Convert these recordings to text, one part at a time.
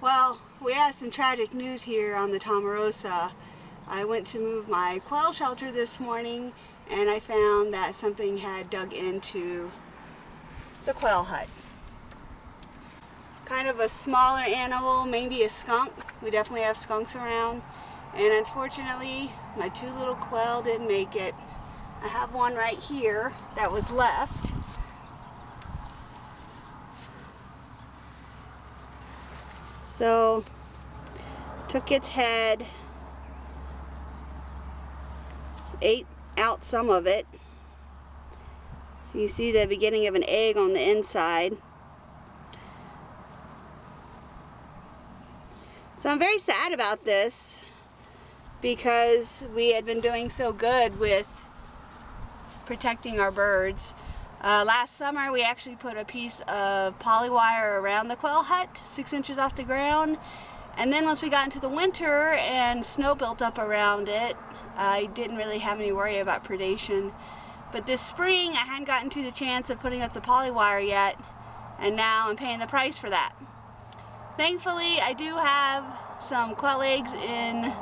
Well, we had some tragic news here on the Tomarosa. I went to move my quail shelter this morning and I found that something had dug into the quail hut. Kind of a smaller animal, maybe a skunk. We definitely have skunks around. And unfortunately, my two little quail didn't make it. I have one right here that was left. So, took its head, ate out some of it. You see the beginning of an egg on the inside. So I'm very sad about this because we had been doing so good with protecting our birds. Last summer we actually put a piece of polywire around the quail hut, 6 inches off the ground. And then once we got into the winter and snow built up around it, I didn't really have any worry about predation. But this spring I hadn't gotten to the chance of putting up the polywire yet, and now I'm paying the price for that. Thankfully I do have some quail eggs in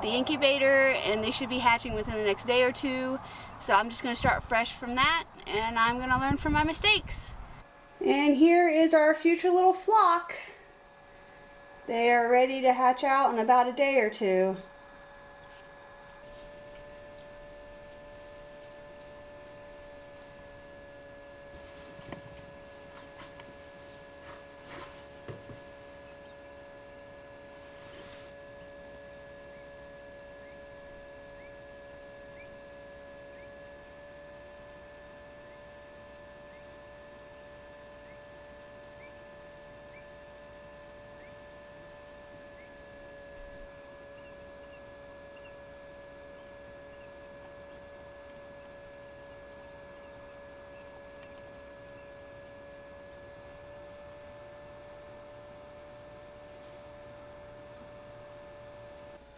the incubator and they should be hatching within the next day or two. So I'm just going to start fresh from that and I'm going to learn from my mistakes. And here is our future little flock. They are ready to hatch out in about a day or two.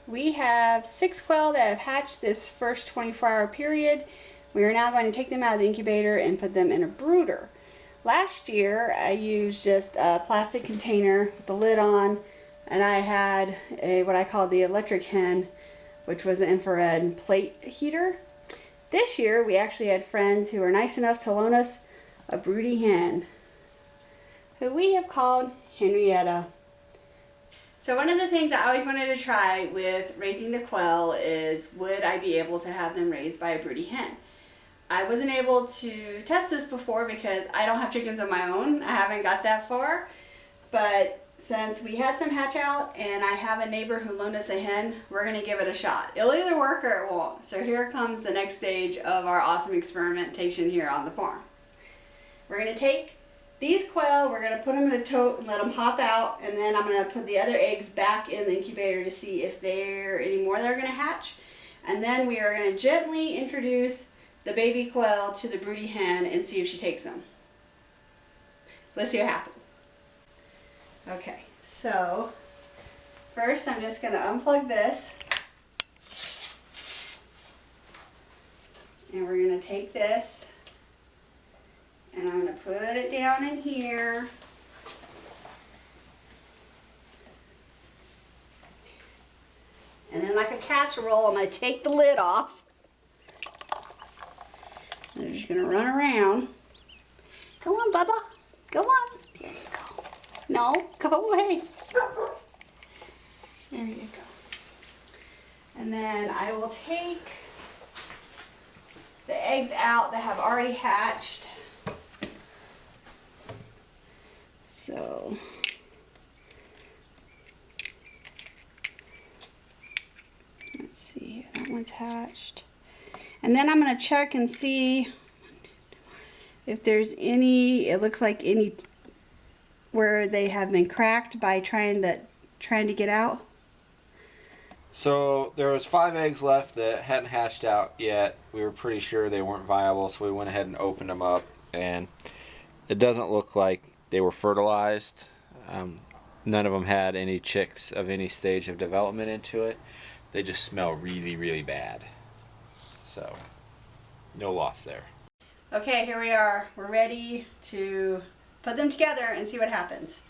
We have 6 quail that have hatched this first 24-hour period. We are now going to take them out of the incubator and put them in a brooder. Last year I used just a plastic container with the lid on, and I had what I call the electric hen, which was an infrared plate heater. This year we actually had friends who were nice enough to loan us a broody hen, who we have called Henrietta. So one of the things I always wanted to try with raising the quail is, would I be able to have them raised by a broody hen? I wasn't able to test this before because I don't have chickens of my own. I haven't got that far. But since we had some hatch out and I have a neighbor who loaned us a hen, we're going to give it a shot. It'll either work or it won't. So here comes the next stage of our awesome experimentation here on the farm. We're going to take these quail, we're going to put them in a tote and let them hop out, and then I'm going to put the other eggs back in the incubator to see if there are any more that are going to hatch. And then we are going to gently introduce the baby quail to the broody hen and see if she takes them. Let's see what happens. Okay, so first I'm just going to unplug this. And we're going to take this and I'm going to put it down in here. And then like a casserole, I'm going to take the lid off. And I'm just going to run around. Go on, Bubba. Go on. There you go. No, go away. There you go. And then I will take the eggs out that have already hatched. So let's see here, that one's hatched. And then I'm going to check and see if there's any, it looks like any where they have been cracked by trying to get out. So there was 5 eggs left that hadn't hatched out yet. We were pretty sure they weren't viable, so we went ahead and opened them up, and it doesn't look like they were fertilized. None of them had any chicks of any stage of development into it. They just smell really, really bad. So, no loss there. Okay, here we are. We're ready to put them together and see what happens.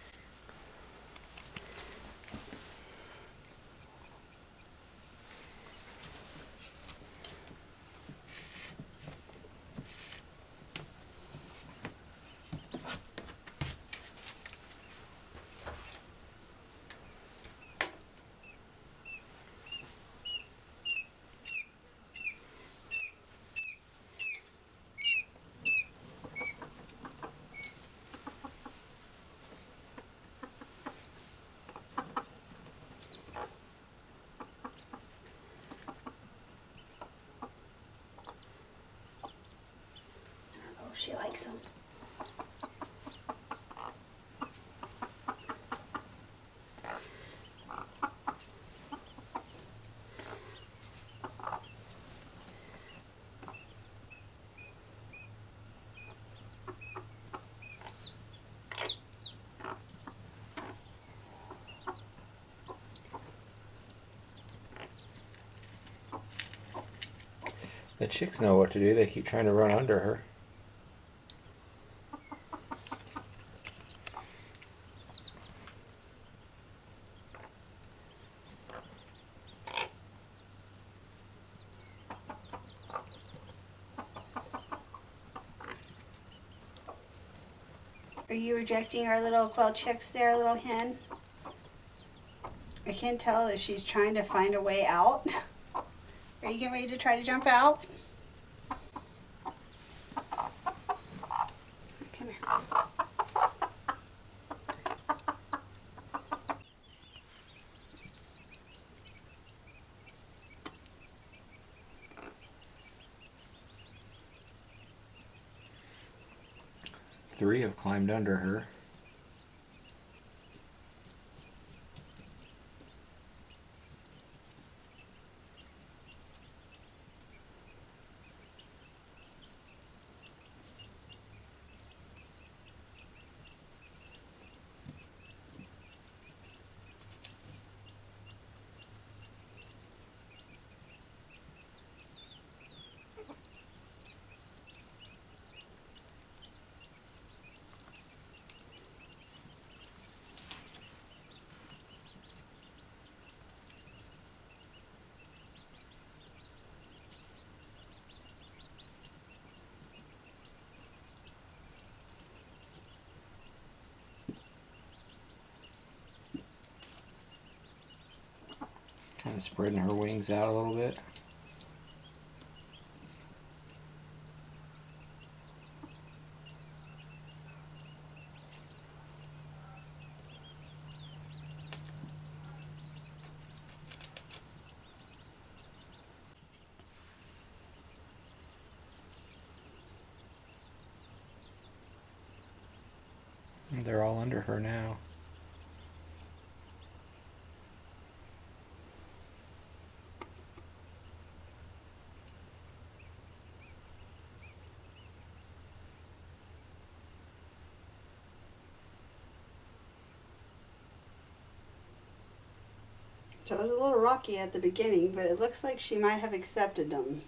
she likes them. The chicks know what to do. They keep trying to run under her. Are you rejecting our little quail chicks there, little hen? I can't tell if she's trying to find a way out. Are you getting ready to try to jump out? Come here. 3 have climbed under her. Kind of spreading her wings out a little bit. They're all under her now. So it was a little rocky at the beginning, but it looks like she might have accepted them.